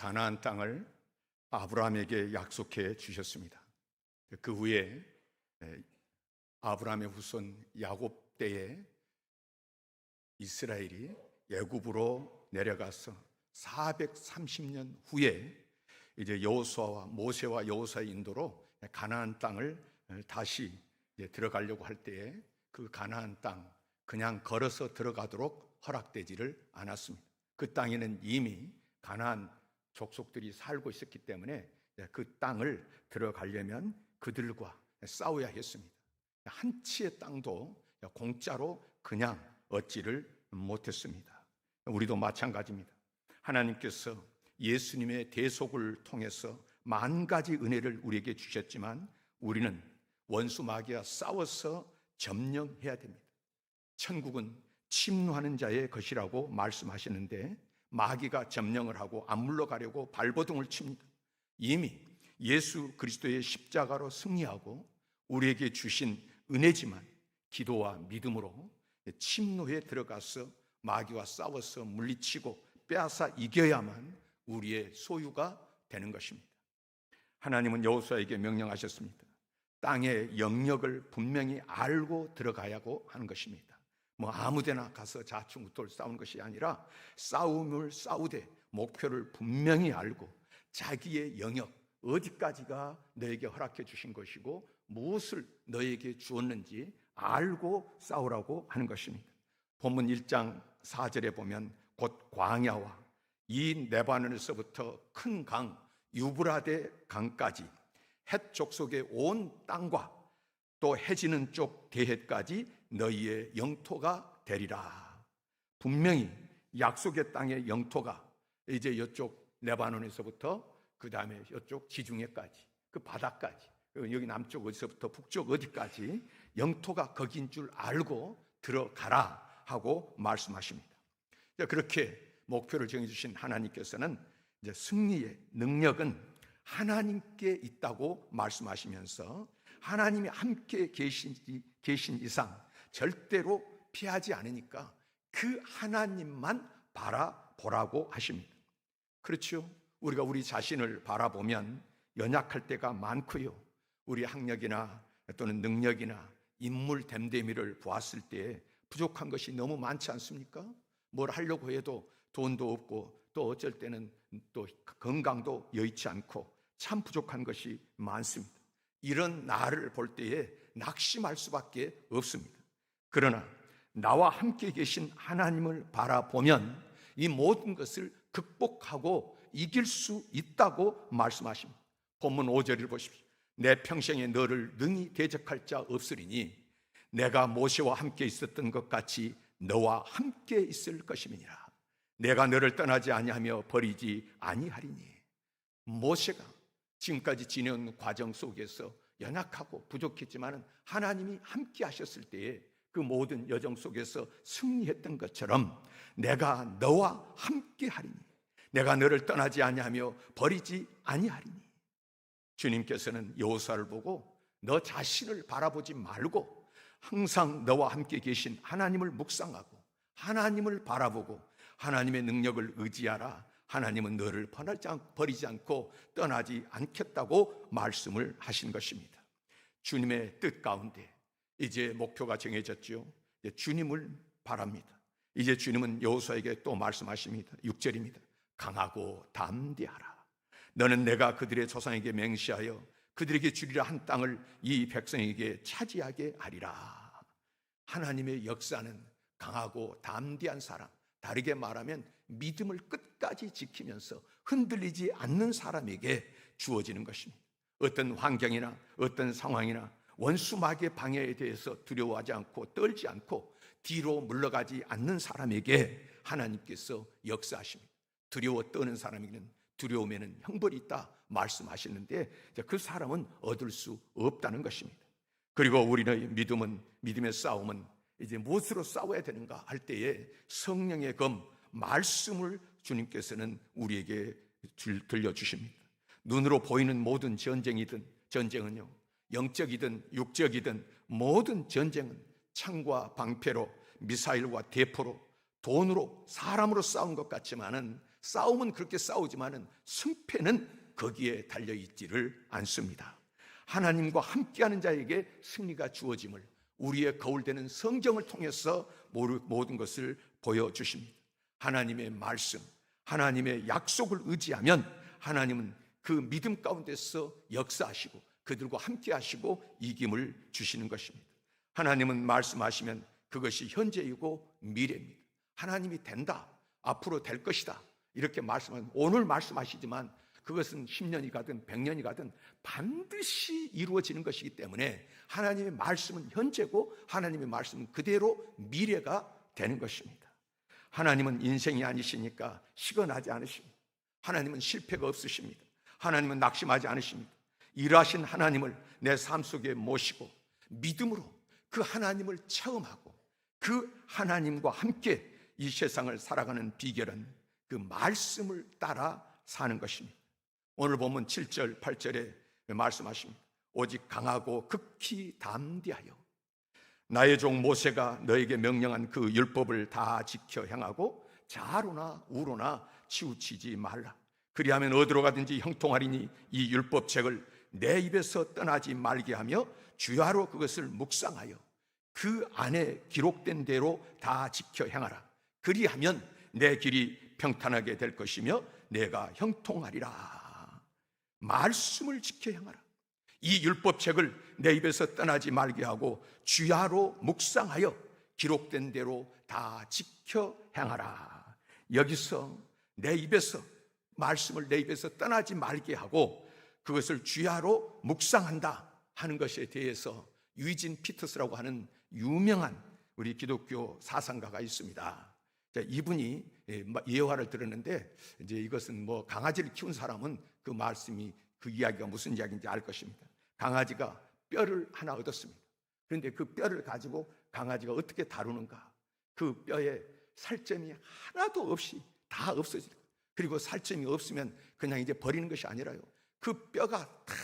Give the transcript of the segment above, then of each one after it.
가나안 땅을 아브라함에게 약속해 주셨습니다. 그 후에 아브라함의 후손 야곱 때에 이스라엘이 애굽으로 내려가서 430년 후에 이제 여호수아와 모세와 여호수아의 인도로 가나안 땅을 다시 들어가려고 할 때에 그 가나안 땅 그냥 걸어서 들어가도록 허락되지를 않았습니다. 그 땅에는 이미 가나안 족속들이 살고 있었기 때문에 그 땅을 들어가려면 그들과 싸워야 했습니다. 한 치의 땅도 공짜로 그냥 얻지를 못했습니다. 우리도 마찬가지입니다. 하나님께서 예수님의 대속을 통해서 만 가지 은혜를 우리에게 주셨지만 우리는 원수 마귀와 싸워서 점령해야 됩니다. 천국은 침노하는 자의 것이라고 말씀하시는데 마귀가 점령을 하고 안 물러가려고 발버둥을 칩니다. 이미 예수 그리스도의 십자가로 승리하고 우리에게 주신 은혜지만 기도와 믿음으로 침노에 들어가서 마귀와 싸워서 물리치고 빼앗아 이겨야만 우리의 소유가 되는 것입니다. 하나님은 여호수아에게 명령하셨습니다. 땅의 영역을 분명히 알고 들어가야 하는 것입니다. 아무데나 가서 좌충우돌 싸우는 것이 아니라 싸움을 싸우되 목표를 분명히 알고 자기의 영역 어디까지가 너에게 허락해 주신 것이고 무엇을 너에게 주었는지 알고 싸우라고 하는 것입니다. 본문 1장 4절에 보면 곧 광야와 이 레바논에서부터 큰 강 유브라데 강까지 헷 족속의 온 땅과 또 해지는 쪽 대해까지 너희의 영토가 되리라. 분명히 약속의 땅의 영토가 이제 이쪽 레바논에서부터 그 다음에 이쪽 지중해까지 그 바다까지 여기 남쪽 어디서부터 북쪽 어디까지 영토가 거긴 줄 알고 들어가라 하고 말씀하십니다. 그렇게 목표를 정해주신 하나님께서는 이제 승리의 능력은 하나님께 있다고 말씀하시면서 하나님이 함께 계신 이상 절대로 피하지 않으니까 그 하나님만 바라보라고 하십니다. 그렇죠? 우리가 우리 자신을 바라보면 연약할 때가 많고요. 우리 학력이나 또는 능력이나 인물 됨됨이를 보았을 때 부족한 것이 너무 많지 않습니까? 뭘 하려고 해도 돈도 없고 또 어쩔 때는 또 건강도 여의치 않고 참 부족한 것이 많습니다. 이런 나를 볼 때에 낙심할 수밖에 없습니다. 그러나 나와 함께 계신 하나님을 바라보면 이 모든 것을 극복하고 이길 수 있다고 말씀하십니다. 본문 5절을 보십시오. 내 평생에 너를 능히 대적할 자 없으리니 내가 모세와 함께 있었던 것 같이 너와 함께 있을 것임이니라. 내가 너를 떠나지 아니하며 버리지 아니하리니. 모세가 지금까지 지내온 과정 속에서 연약하고 부족했지만 하나님이 함께 하셨을 때에 그 모든 여정 속에서 승리했던 것처럼 내가 너와 함께 하리니 내가 너를 떠나지 아니하며 버리지 아니하리니. 주님께서는 여호수아를 보고 너 자신을 바라보지 말고 항상 너와 함께 계신 하나님을 묵상하고 하나님을 바라보고 하나님의 능력을 의지하라. 하나님은 너를 버리지 않고 떠나지 않겠다고 말씀을 하신 것입니다. 주님의 뜻 가운데 이제 목표가 정해졌죠. 이제 주님을 바랍니다. 이제 주님은 여호수아에게 또 말씀하십니다. 6절입니다. 강하고 담대하라. 너는 내가 그들의 조상에게 맹세하여 그들에게 주리라 한 땅을 이 백성에게 차지하게 하리라. 하나님의 역사는 강하고 담대한 사람, 다르게 말하면 믿음을 끝까지 지키면서 흔들리지 않는 사람에게 주어지는 것입니다. 어떤 환경이나 어떤 상황이나 원수 마귀의 방해에 대해서 두려워하지 않고 떨지 않고 뒤로 물러가지 않는 사람에게 하나님께서 역사하십니다. 두려워 떠는 사람에게는 두려움에는 형벌이 있다 말씀하시는데 그 사람은 얻을 수 없다는 것입니다. 그리고 우리의 믿음의 싸움은 이제 무엇으로 싸워야 되는가 할 때에 성령의 검 말씀을 주님께서는 우리에게 들려주십니다. 눈으로 보이는 모든 전쟁은요, 영적이든 육적이든 모든 전쟁은 창과 방패로 미사일과 대포로 돈으로 사람으로 싸운 것 같지만은 싸움은 그렇게 싸우지만은 승패는 거기에 달려있지를 않습니다. 하나님과 함께하는 자에게 승리가 주어짐을 우리의 거울되는 성경을 통해서 모든 것을 보여주십니다. 하나님의 말씀, 하나님의 약속을 의지하면 하나님은 그 믿음 가운데서 역사하시고 그들과 함께 하시고 이김을 주시는 것입니다. 하나님은 말씀하시면 그것이 현재이고 미래입니다. 하나님이 된다, 앞으로 될 것이다 이렇게 말씀하면 오늘 말씀하시지만 그것은 10년이 가든 100년이 가든 반드시 이루어지는 것이기 때문에 하나님의 말씀은 현재고 하나님의 말씀은 그대로 미래가 되는 것입니다. 하나님은 인생이 아니시니까 시건하지 않으십니다. 하나님은 실패가 없으십니다. 하나님은 낙심하지 않으십니다. 일하신 하나님을 내 삶 속에 모시고 믿음으로 그 하나님을 체험하고 그 하나님과 함께 이 세상을 살아가는 비결은 그 말씀을 따라 사는 것입니다. 오늘 보면 7절 8절에 말씀하십니다. 오직 강하고 극히 담대하여 나의 종 모세가 너에게 명령한 그 율법을 다 지켜 행하고 좌로나 우로나 치우치지 말라. 그리하면 어디로 가든지 형통하리니 이 율법책을 내 입에서 떠나지 말게 하며 주야로 그것을 묵상하여 그 안에 기록된 대로 다 지켜 행하라. 그리하면 내 길이 평탄하게 될 것이며 내가 형통하리라. 말씀을 지켜 행하라. 이 율법책을 내 입에서 떠나지 말게 하고 주야로 묵상하여 기록된 대로 다 지켜 행하라. 여기서 내 입에서 말씀을 내 입에서 떠나지 말게 하고 그것을 주야로 묵상한다 하는 것에 대해서 유이진 피터스라고 하는 유명한 우리 기독교 사상가가 있습니다. 이분이 예화를 들었는데 이제 이것은 뭐 강아지를 키운 사람은 그 말씀이 그 이야기가 무슨 이야기인지 알 것입니다. 강아지가 뼈를 하나 얻었습니다. 그런데 그 뼈를 가지고 강아지가 어떻게 다루는가? 그 뼈에 살점이 하나도 없이 다 없어지고 그리고 살점이 없으면 그냥 이제 버리는 것이 아니라요. 그 뼈가 다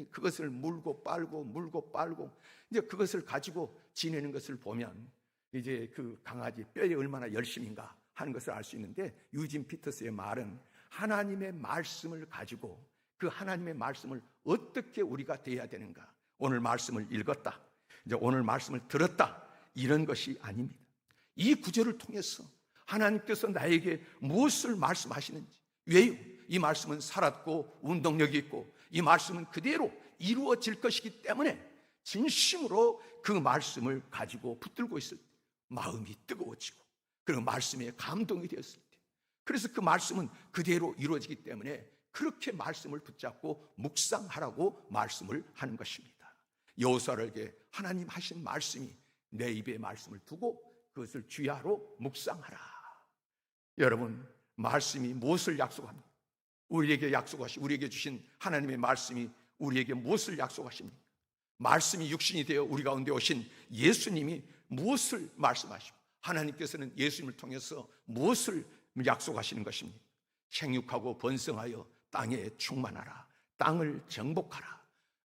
그것을 물고 빨고 이제 그것을 가지고 지내는 것을 보면 이제 그 강아지 뼈에 얼마나 열심인가 하는 것을 알 수 있는데 유진 피터스의 말은 하나님의 말씀을 가지고 그 하나님의 말씀을 어떻게 우리가 대해야 되는가? 오늘 말씀을 읽었다, 이제 오늘 말씀을 들었다 이런 것이 아닙니다. 이 구절을 통해서 하나님께서 나에게 무엇을 말씀하시는지, 왜요? 이 말씀은 살았고 운동력이 있고 이 말씀은 그대로 이루어질 것이기 때문에 진심으로 그 말씀을 가지고 붙들고 있을 때 마음이 뜨거워지고 그리고 말씀에 감동이 되었을 때 그래서 그 말씀은 그대로 이루어지기 때문에 그렇게 말씀을 붙잡고 묵상하라고 말씀을 하는 것입니다. 여호수아에게 하나님 하신 말씀이 내 입에 말씀을 두고 그것을 주야로 묵상하라. 여러분, 말씀이 무엇을 약속합니까? 우리에게 주신 하나님의 말씀이 우리에게 무엇을 약속하십니까? 말씀이 육신이 되어 우리 가운데 오신 예수님이 무엇을 말씀하시고 하나님께서는 예수님을 통해서 무엇을 약속하시는 것입니까? 생육하고 번성하여 땅에 충만하라. 땅을 정복하라.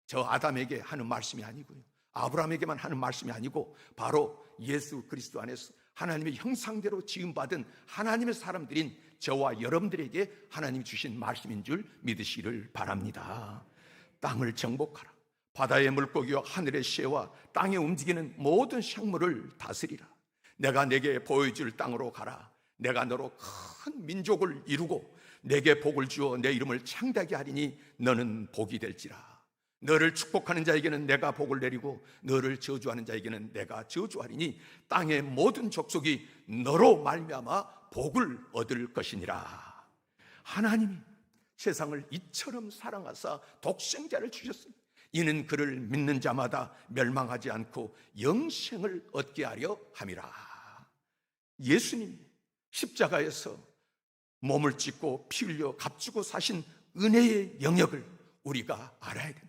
저 아담에게 하는 말씀이 아니고요, 아브라함에게만 하는 말씀이 아니고 바로 예수 그리스도 안에서 하나님의 형상대로 지음받은 하나님의 사람들인 저와 여러분들에게 하나님이 주신 말씀인 줄 믿으시기를 바랍니다. 땅을 정복하라. 바다의 물고기와 하늘의 새와 땅에 움직이는 모든 생물을 다스리라. 내가 내게 보여줄 땅으로 가라. 내가 너로 큰 민족을 이루고 내게 복을 주어 내 이름을 창대하게 하리니 너는 복이 될지라. 너를 축복하는 자에게는 내가 복을 내리고 너를 저주하는 자에게는 내가 저주하리니 땅의 모든 족속이 너로 말미암아 복을 얻을 것이니라. 하나님이 세상을 이처럼 사랑하사 독생자를 주셨습니다. 이는 그를 믿는 자마다 멸망하지 않고 영생을 얻게 하려 함이라. 예수님 십자가에서 몸을 찢고 피 흘려 값주고 사신 은혜의 영역을 우리가 알아야 됩니다.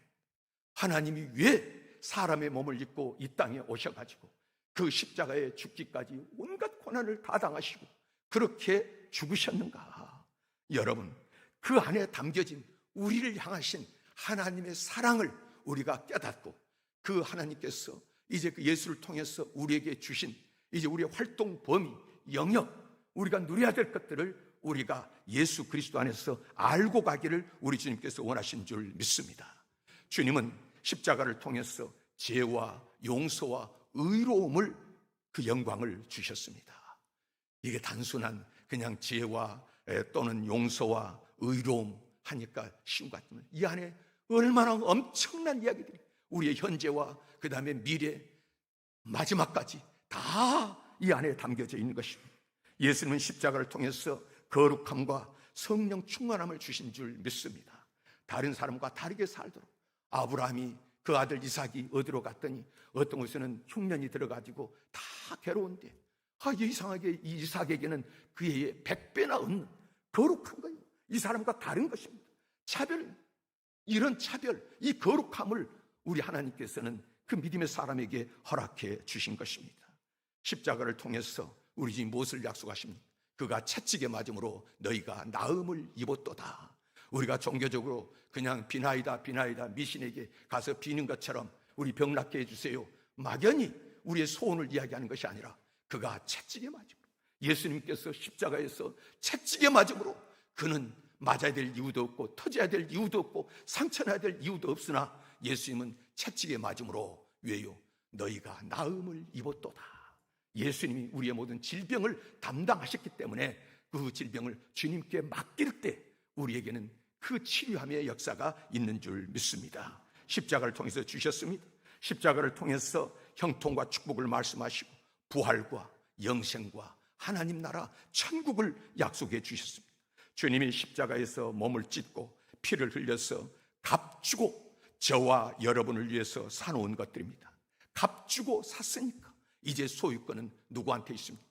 하나님이 왜 사람의 몸을 입고 이 땅에 오셔가지고 그 십자가에 죽기까지 온갖 고난을 다 당하시고 그렇게 죽으셨는가? 여러분, 그 안에 담겨진 우리를 향하신 하나님의 사랑을 우리가 깨닫고 그 하나님께서 이제 그 예수를 통해서 우리에게 주신 이제 우리의 활동 범위, 영역, 우리가 누려야 될 것들을 우리가 예수 그리스도 안에서 알고 가기를 우리 주님께서 원하신 줄 믿습니다. 주님은 십자가를 통해서 죄와 용서와 의로움을, 그 영광을 주셨습니다. 이게 단순한 그냥 죄와 또는 용서와 의로움 하니까 쉬운 것 같지만 이 안에 얼마나 엄청난 이야기들이, 우리의 현재와 그 다음에 미래, 마지막까지 다 이 안에 담겨져 있는 것입니다. 예수님은 십자가를 통해서 거룩함과 성령 충만함을 주신 줄 믿습니다. 다른 사람과 다르게 살도록, 아브라함이 그 아들 이삭이 어디로 갔더니 어떤 곳에는 흉년이 들어가지고 다 괴로운데, 이상하게 이 이삭에게는 그의 100배나 없는 거룩한 거예요. 이 사람과 다른 것입니다. 차별, 이런 차별, 이 거룩함을 우리 하나님께서는 그 믿음의 사람에게 허락해 주신 것입니다. 십자가를 통해서 우리 주님 무엇을 약속하십니까? 그가 채찍에 맞음으로 너희가 나음을 입었도다. 우리가 종교적으로 그냥 비나이다 미신에게 가서 비는 것처럼 우리 병 낫게 해주세요, 막연히 우리의 소원을 이야기하는 것이 아니라 그가 채찍에 맞음으로, 예수님께서 십자가에서 채찍에 맞음으로 그는 맞아야 될 이유도 없고 터져야 될 이유도 없고 상처나야 될 이유도 없으나 예수님은 채찍에 맞음으로 왜요? 너희가 나음을 입었도다. 예수님이 우리의 모든 질병을 담당하셨기 때문에 그 질병을 주님께 맡길 때 우리에게는 그 치료함의 역사가 있는 줄 믿습니다. 십자가를 통해서 주셨습니다. 십자가를 통해서 형통과 축복을 말씀하시고 부활과 영생과 하나님 나라 천국을 약속해 주셨습니다. 주님이 십자가에서 몸을 찢고 피를 흘려서 값주고 저와 여러분을 위해서 사놓은 것들입니다. 값주고 샀으니까 이제 소유권은 누구한테 있습니까?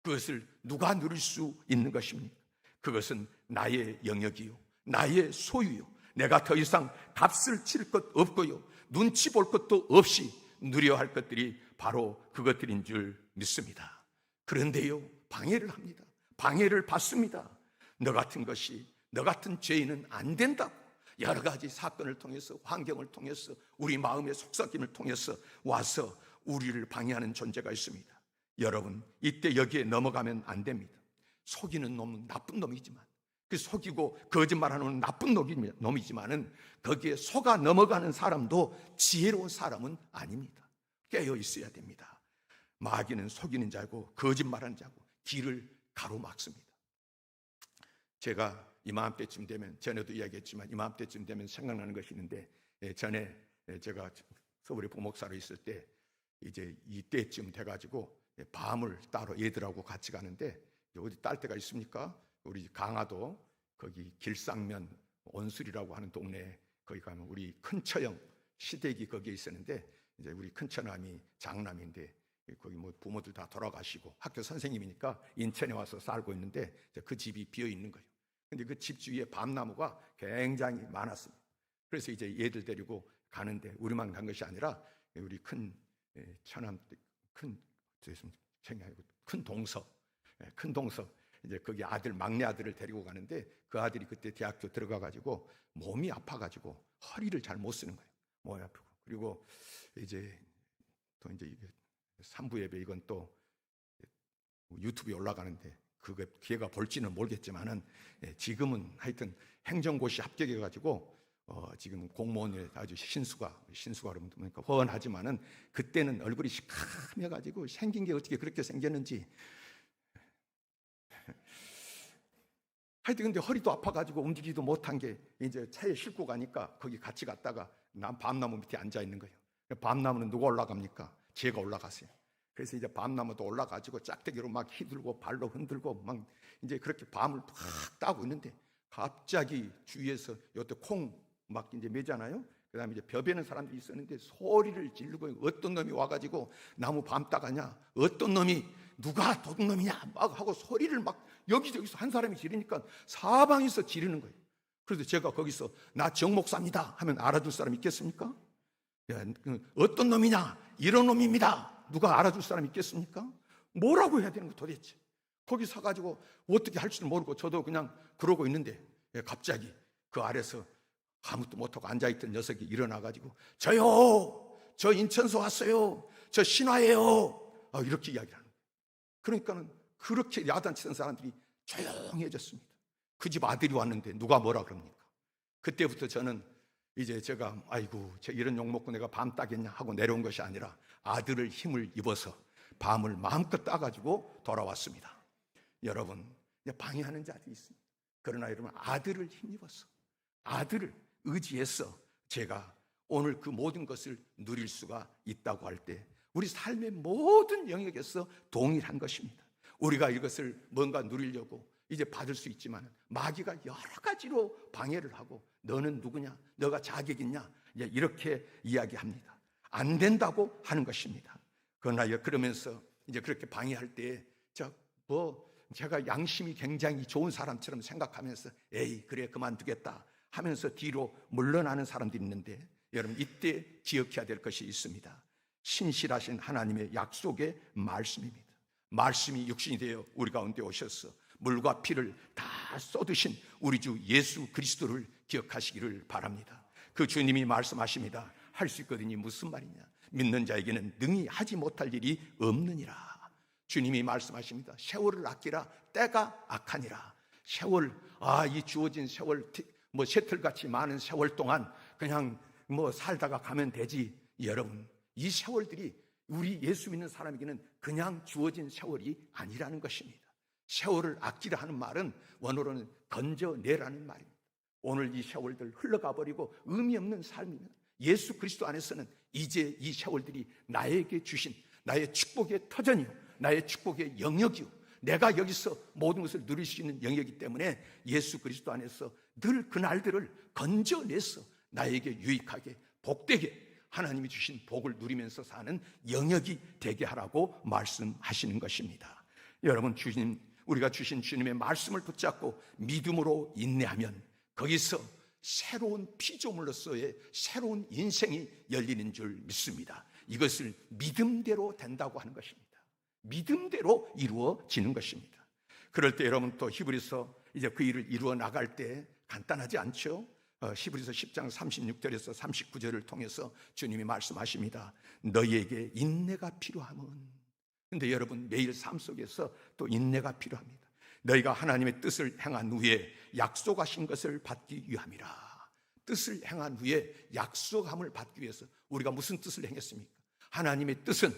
그것을 누가 누릴 수 있는 것입니까? 그것은 나의 영역이요, 나의 소유요, 내가 더 이상 값을 칠 것 없고요, 눈치 볼 것도 없이 누려야 할 것들이 바로 그것들인 줄 믿습니다. 그런데요, 방해를 합니다. 방해를 받습니다. 너 같은 것이, 너 같은 죄인은 안 된다고 여러 가지 사건을 통해서, 환경을 통해서, 우리 마음의 속삭임을 통해서 와서 우리를 방해하는 존재가 있습니다. 여러분, 이때 여기에 넘어가면 안 됩니다. 속이는 놈은 나쁜 놈이지만, 그 속이고 거짓말하는 놈은 나쁜 놈이지만은 거기에 속아 넘어가는 사람도 지혜로운 사람은 아닙니다. 깨어 있어야 됩니다. 마귀는 속이는 자고 거짓말하는 자고 길을 가로막습니다. 제가 이맘때쯤 되면, 전에도 이야기했지만 이맘때쯤 되면 생각나는 것이 있는데, 전에 제가 서울에 부목사로 있을 때 이제 이때쯤 돼가지고 밤을 따로 얘들하고 같이 가는데, 어디 딸 데가 있습니까? 우리 강화도 거기 길상면 온술이라고 하는 동네에 거기 가면 우리 큰처형 시댁이 거기에 있었는데, 이제 우리 큰처남이 장남인데 거기 뭐 부모들 다 돌아가시고 학교 선생님이니까 인천에 와서 살고 있는데 그 집이 비어 있는 거예요. 근데 그 집 주위에 밤나무가 굉장히 많았습니다. 그래서 이제 얘들 데리고 가는데 우리만 간 것이 아니라 우리 큰 처남, 큰 동서 이제 거기 아들, 막내 아들을 데리고 가는데, 그 아들이 그때 대학교 들어가 가지고 몸이 아파 가지고 허리를 잘 못 쓰는 거예요. 몸이 아프고. 그리고 이제 또 이제 이게 3부 예배, 이건 또 유튜브에 올라가는데 그게 기회가 볼지는 모르겠지만은 지금은 하여튼 행정고시 합격해 가지고 지금 공무원에 아주 신수가 그러면 보니까 훤하지만은 그때는 얼굴이 시커매 가지고 생긴 게 어떻게 그렇게 생겼는지, 하여튼 근데 허리도 아파가지고 움직이지도 못한 게 이제 차에 싣고 가니까 거기 같이 갔다가 난 밤나무 밑에 앉아 있는 거예요. 밤나무는 누가 올라갑니까? 제가 올라갔어요. 그래서 이제 밤나무도 올라가지고 짝대기로 막 휘둘고 발로 흔들고 막 이제 그렇게 밤을 팍 따고 있는데, 갑자기 주위에서 요때 콩 막 이제 매잖아요. 그 다음에 이제 벼베는 사람들이 있었는데 소리를 지르고, 어떤 놈이 와가지고 나무 밤 따가냐, 어떤 놈이 누가 도둑놈이냐 막 하고 소리를 막 여기저기서 한 사람이 지르니까 사방에서 지르는 거예요. 그래서 제가 거기서 나 정목사입니다 하면 알아줄 사람 있겠습니까? 어떤 놈이냐, 이런 놈입니다, 누가 알아줄 사람 있겠습니까? 뭐라고 해야 되는 거 도대체. 거기 서가지고 어떻게 할 줄 모르고 저도 그냥 그러고 있는데, 갑자기 그 아래서 아무것도 못하고 앉아있던 녀석이 일어나가지고 저요, 저 인천서 왔어요, 저 신화예요, 이렇게 이야기를 하는 거예요. 그러니까는 그렇게 야단치던 사람들이 조용해졌습니다. 그 집 아들이 왔는데 누가 뭐라 그럽니까? 그때부터 저는 이제 제가 아이고 이런 욕 먹고 내가 밤 따겠냐 하고 내려온 것이 아니라 아들을 힘을 입어서 밤을 마음껏 따가지고 돌아왔습니다. 여러분, 방해하는 자들이 있습니다. 그러나 여러분, 아들을 힘입어서 아들을 의지해서 제가 오늘 그 모든 것을 누릴 수가 있다고 할 때 우리 삶의 모든 영역에서 동일한 것입니다. 우리가 이것을 뭔가 누리려고 이제 받을 수 있지만 마귀가 여러 가지로 방해를 하고 너는 누구냐? 너가 자격 있냐? 이렇게 이야기합니다. 안 된다고 하는 것입니다. 그러나 그러면서 이제 그렇게 방해할 때 제가 양심이 굉장히 좋은 사람처럼 생각하면서 에이 그래 그만두겠다 하면서 뒤로 물러나는 사람들이 있는데 여러분 이때 기억해야 될 것이 있습니다. 신실하신 하나님의 약속의 말씀입니다. 말씀이 육신이 되어 우리 가운데 오셔서 물과 피를 다 쏟으신 우리 주 예수 그리스도를 기억하시기를 바랍니다. 그 주님이 말씀하십니다. 할 수 있거든요. 무슨 말이냐? 믿는 자에게는 능히 하지 못할 일이 없느니라. 주님이 말씀하십니다. 세월을 아끼라 때가 악하니라. 세월, 이 주어진 세월, 셔틀같이 많은 세월 동안 그냥 살다가 가면 되지. 여러분, 이 세월들이 우리 예수 믿는 사람에게는 그냥 주어진 세월이 아니라는 것입니다. 세월을 아끼라 하는 말은 원어로는 건져내라는 말입니다. 오늘 이 세월들 흘러가 버리고 의미 없는 삶이면 예수 그리스도 안에서는 이제 이 세월들이 나에게 주신 나의 축복의 터전이요, 나의 축복의 영역이요, 내가 여기서 모든 것을 누릴 수 있는 영역이기 때문에 예수 그리스도 안에서 늘 그날들을 건져내서 나에게 유익하게 복되게 하나님이 주신 복을 누리면서 사는 영역이 되게 하라고 말씀하시는 것입니다. 여러분, 우리가 주신 주님의 말씀을 붙잡고 믿음으로 인내하면 거기서 새로운 피조물로서의 새로운 인생이 열리는 줄 믿습니다. 이것을 믿음대로 된다고 하는 것입니다. 믿음대로 이루어지는 것입니다. 그럴 때 여러분 또 히브리서 이제 그 일을 이루어 나갈 때 간단하지 않죠? 히브리서 10장 36절에서 39절을 통해서 주님이 말씀하십니다. 너희에게 인내가 필요함은, 근데 여러분 매일 삶 속에서 또 인내가 필요합니다. 너희가 하나님의 뜻을 행한 후에 약속하신 것을 받기 위함이라. 뜻을 행한 후에 약속함을 받기 위해서 우리가 무슨 뜻을 행했습니까? 하나님의 뜻은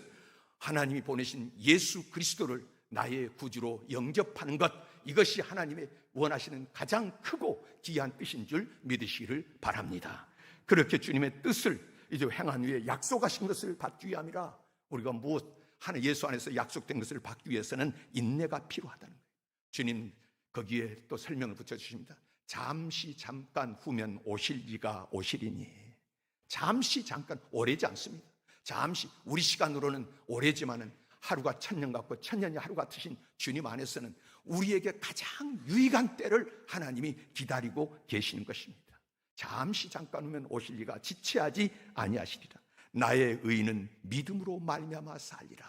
하나님이 보내신 예수 그리스도를 나의 구주로 영접하는 것, 이것이 하나님의 원하시는 가장 크고 귀한 뜻인 줄 믿으시기를 바랍니다. 그렇게 주님의 뜻을 이제 행한 후에 약속하신 것을 받기 위함이라. 우리가 하나 예수 안에서 약속된 것을 받기 위해서는 인내가 필요하다는 거예요. 주님 거기에 또 설명을 붙여주십니다. 잠시 잠깐 후면 오실 이가 오시리니. 잠시 잠깐, 오래지 않습니다. 잠시, 우리 시간으로는 오래지만은 하루가 1000년 같고 1000년이 하루 같으신 주님 안에서는 우리에게 가장 유익한 때를 하나님이 기다리고 계시는 것입니다. 잠시 잠깐 후면 오실 이가 지체하지 아니하시리라. 나의 의인은 믿음으로 말미암아 살리라.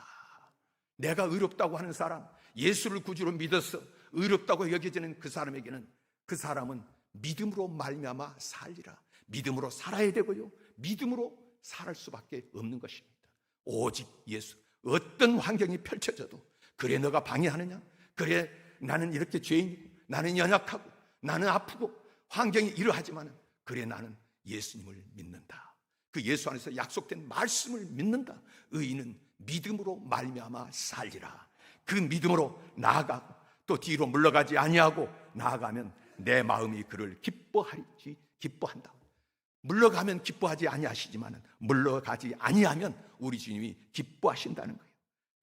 내가 의롭다고 하는 사람, 예수를 구주로 믿어서 의롭다고 여겨지는 그 사람에게는 그 사람은 믿음으로 말미암아 살리라. 믿음으로 살아야 되고요, 믿음으로 살할 수밖에 없는 것입니다. 오직 예수. 어떤 환경이 펼쳐져도, 그래 너가 방해하느냐? 그래 나는 이렇게 죄인이고 나는 연약하고 나는 아프고 환경이 이러하지만 그래 나는 예수님을 믿는다. 그 예수 안에서 약속된 말씀을 믿는다. 의인은 믿음으로 말미암아 살리라. 그 믿음으로 나아가고 또 뒤로 물러가지 아니하고 나아가면 내 마음이 그를 기뻐한다. 물러가면 기뻐하지 아니하시지만 물러가지 아니하면 우리 주님이 기뻐하신다는 거예요.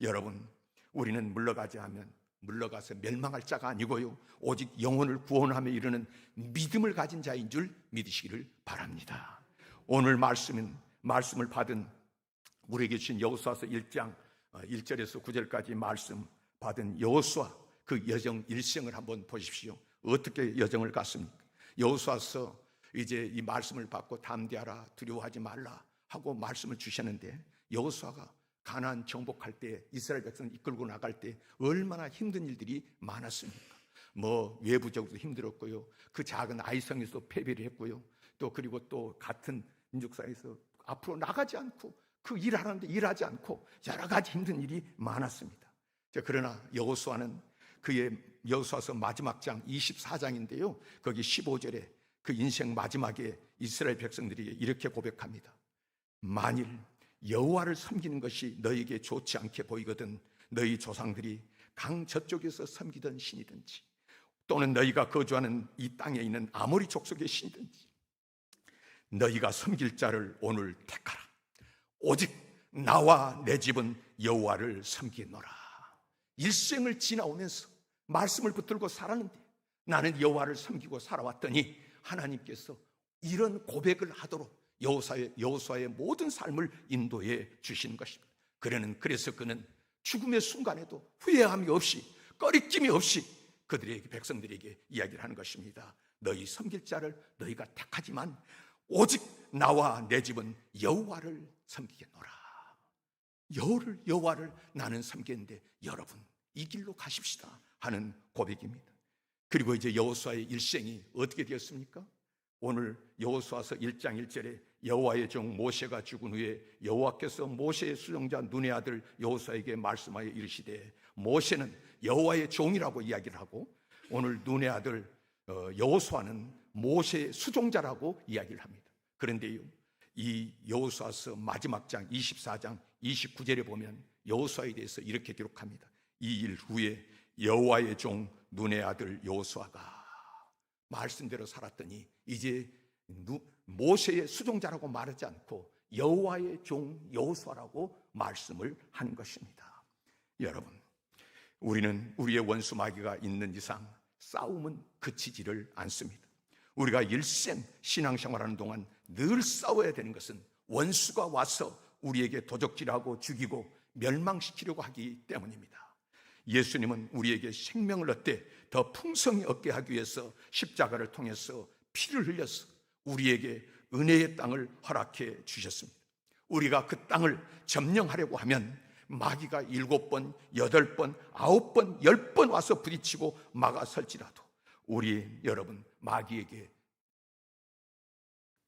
여러분, 우리는 물러가서 멸망할 자가 아니고요, 오직 영혼을 구원하며 이르는 믿음을 가진 자인 줄 믿으시기를 바랍니다. 오늘 말씀을 받은 우리에게 주신 여호수아서 1장 1절에서 9절까지 말씀 받은 여호수아, 그 여정 일생을 한번 보십시오. 어떻게 여정을 갔습니까? 여호수아서 이제 이 말씀을 받고 담대하라, 두려워하지 말라 하고 말씀을 주셨는데, 여호수아가 가나안 정복할 때 이스라엘 백성을 이끌고 나갈 때 얼마나 힘든 일들이 많았습니까? 외부적으로도 힘들었고요, 그 작은 아이성에서 패배를 했고요, 또 그리고 또 같은 민족 사이에서 앞으로 나가지 않고 그 일하는데 일하지 않고 여러 가지 힘든 일이 많았습니다. 그러나 여호수아는 그의 여호수아서 마지막 장 24장인데요. 거기 15절에 그 인생 마지막에 이스라엘 백성들이 이렇게 고백합니다. 만일 여호와를 섬기는 것이 너에게 좋지 않게 보이거든 너희 조상들이 강 저쪽에서 섬기던 신이든지 또는 너희가 거주하는 이 땅에 있는 아모리 족속의 신이든지 너희가 섬길 자를 오늘 택하라. 오직 나와 내 집은 여호와를 섬기노라. 일생을 지나오면서 말씀을 붙들고 살았는데 나는 여호와를 섬기고 살아왔더니 하나님께서 이런 고백을 하도록 여호수아의 모든 삶을 인도해 주시는 것입니다. 그래서 그는 죽음의 순간에도 후회함이 없이 꺼리낌이 없이 그들에게 백성들에게 이야기를 하는 것입니다. 너희 섬길 자를 너희가 택하지만 오직 나와 내 집은 여호와를 섬기겠노라. 여호와를 나는 섬기는데 여러분 이 길로 가십시다 하는 고백입니다. 그리고 이제 여호수아의 일생이 어떻게 되었습니까? 오늘 여호수아서 1장 1절에 여호와의 종 모세가 죽은 후에 여호와께서 모세의 수종자 눈의 아들 여호수아에게 말씀하여 이르시되 모세는 여호와의 종이라고 이야기를 하고 오늘 눈의 아들 여호수아는 모세의 수종자라고 이야기를 합니다. 그런데요, 이 여호수아서 마지막 장 24장 29절에 보면 여호수아에 대해서 이렇게 기록합니다. 이 일 후에 여호와의 종 눈의 아들 여호수아가 말씀대로 살았더니 이제 모세의 수종자라고 말하지 않고 여호와의 종 여호수아라고 말씀을 하는 것입니다. 여러분, 우리는 우리의 원수 마귀가 있는 이상 싸움은 그치지를 않습니다. 우리가 일생 신앙생활하는 동안 늘 싸워야 되는 것은 원수가 와서 우리에게 도적질하고 죽이고 멸망시키려고 하기 때문입니다. 예수님은 우리에게 생명을 얻되 더 풍성히 얻게 하기 위해서 십자가를 통해서 피를 흘려서 우리에게 은혜의 땅을 허락해 주셨습니다. 우리가 그 땅을 점령하려고 하면 마귀가 7번, 8번, 9번, 10번 와서 부딪히고 막아설지라도 우리 여러분 마귀에게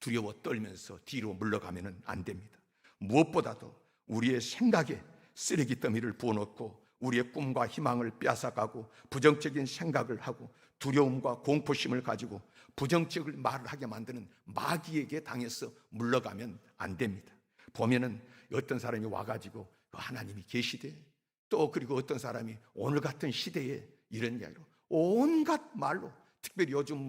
두려워 떨면서 뒤로 물러가면 안 됩니다. 무엇보다도 우리의 생각에 쓰레기 더미를 부어놓고 우리의 꿈과 희망을 빼앗아가고 부정적인 생각을 하고 두려움과 공포심을 가지고 부정적인 말을 하게 만드는 마귀에게 당해서 물러가면 안 됩니다. 보면은 어떤 사람이 와가지고 하나님이 계시대, 또 그리고 어떤 사람이 오늘 같은 시대에 이런 이야기로 온갖 말로, 특별히 요즘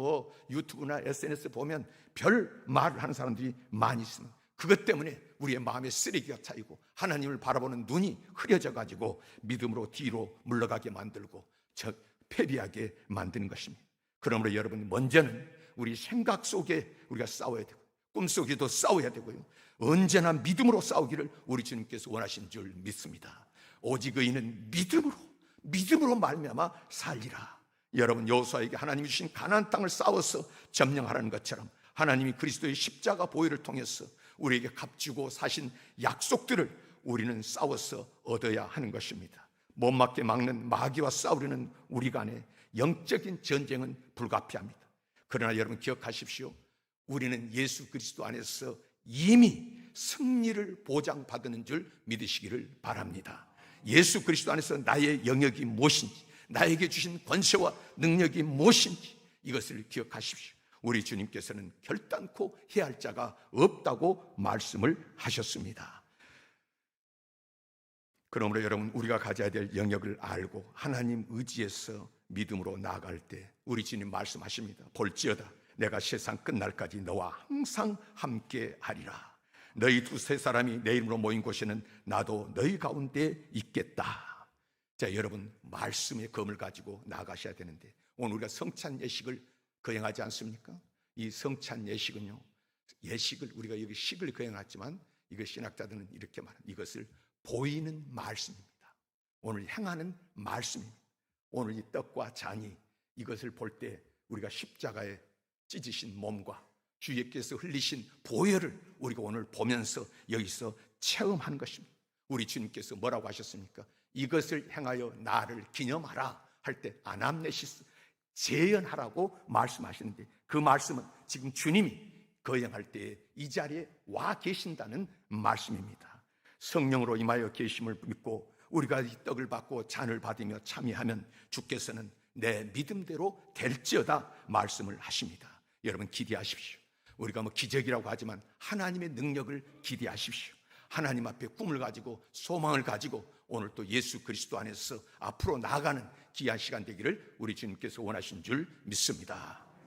유튜브나 SNS 보면 별 말을 하는 사람들이 많이 있습니다. 그것 때문에 우리의 마음에 쓰레기가 차이고 하나님을 바라보는 눈이 흐려져 가지고 믿음으로 뒤로 물러가게 만들고 패배하게 만드는 것입니다. 그러므로 여러분, 먼저는 우리 생각 속에 우리가 싸워야 되고 꿈속에도 싸워야 되고요, 언제나 믿음으로 싸우기를 우리 주님께서 원하신 줄 믿습니다. 오직 의인은 믿음으로 말미암아 살리라. 여러분, 여호수아에게 하나님이 주신 가나안 땅을 싸워서 점령하라는 것처럼 하나님이 그리스도의 십자가 보혈을 통해서 우리에게 값주고 사신 약속들을 우리는 싸워서 얻어야 하는 것입니다. 못 막게 막는 마귀와 싸우려는 우리 간의 영적인 전쟁은 불가피합니다. 그러나 여러분 기억하십시오. 우리는 예수 그리스도 안에서 이미 승리를 보장받는 줄 믿으시기를 바랍니다. 예수 그리스도 안에서 나의 영역이 무엇인지, 나에게 주신 권세와 능력이 무엇인지 이것을 기억하십시오. 우리 주님께서는 결단코 해할 자가 없다고 말씀을 하셨습니다. 그러므로 여러분, 우리가 가져야 될 영역을 알고 하나님 의지해서 믿음으로 나아갈 때 우리 주님 말씀하십니다. 볼지어다 내가 세상 끝날까지 너와 항상 함께 하리라. 너희 두세 사람이 내 이름으로 모인 곳에는 나도 너희 가운데 있겠다. 자, 여러분, 말씀의 검을 가지고 나아가셔야 되는데 오늘 우리가 성찬 예식을 거행하지 않습니까? 이 성찬 예식은요, 예식을 우리가 여기 식을 거행하지만 이거 신학자들은 이렇게 말합니다. 이것을 보이는 말씀입니다. 오늘 행하는 말씀입니다. 오늘 이 떡과 잔이 이것을 볼 때 우리가 십자가에 찢으신 몸과 주님께서 흘리신 보혈을 우리가 오늘 보면서 여기서 체험하는 것입니다. 우리 주님께서 뭐라고 하셨습니까? 이것을 행하여 나를 기념하라 할 때 아남네시스, 재현하라고 말씀하시는데 그 말씀은 지금 주님이 거행할 때 이 자리에 와 계신다는 말씀입니다. 성령으로 임하여 계심을 믿고 우리가 이 떡을 받고 잔을 받으며 참여하면 주께서는 내 믿음대로 될지어다 말씀을 하십니다. 여러분 기대하십시오. 우리가 뭐 기적이라고 하지만 하나님의 능력을 기대하십시오. 하나님 앞에 꿈을 가지고 소망을 가지고 오늘 또 예수 그리스도 안에서 앞으로 나아가는 귀한 시간 되기를 우리 주님께서 원하신 줄 믿습니다.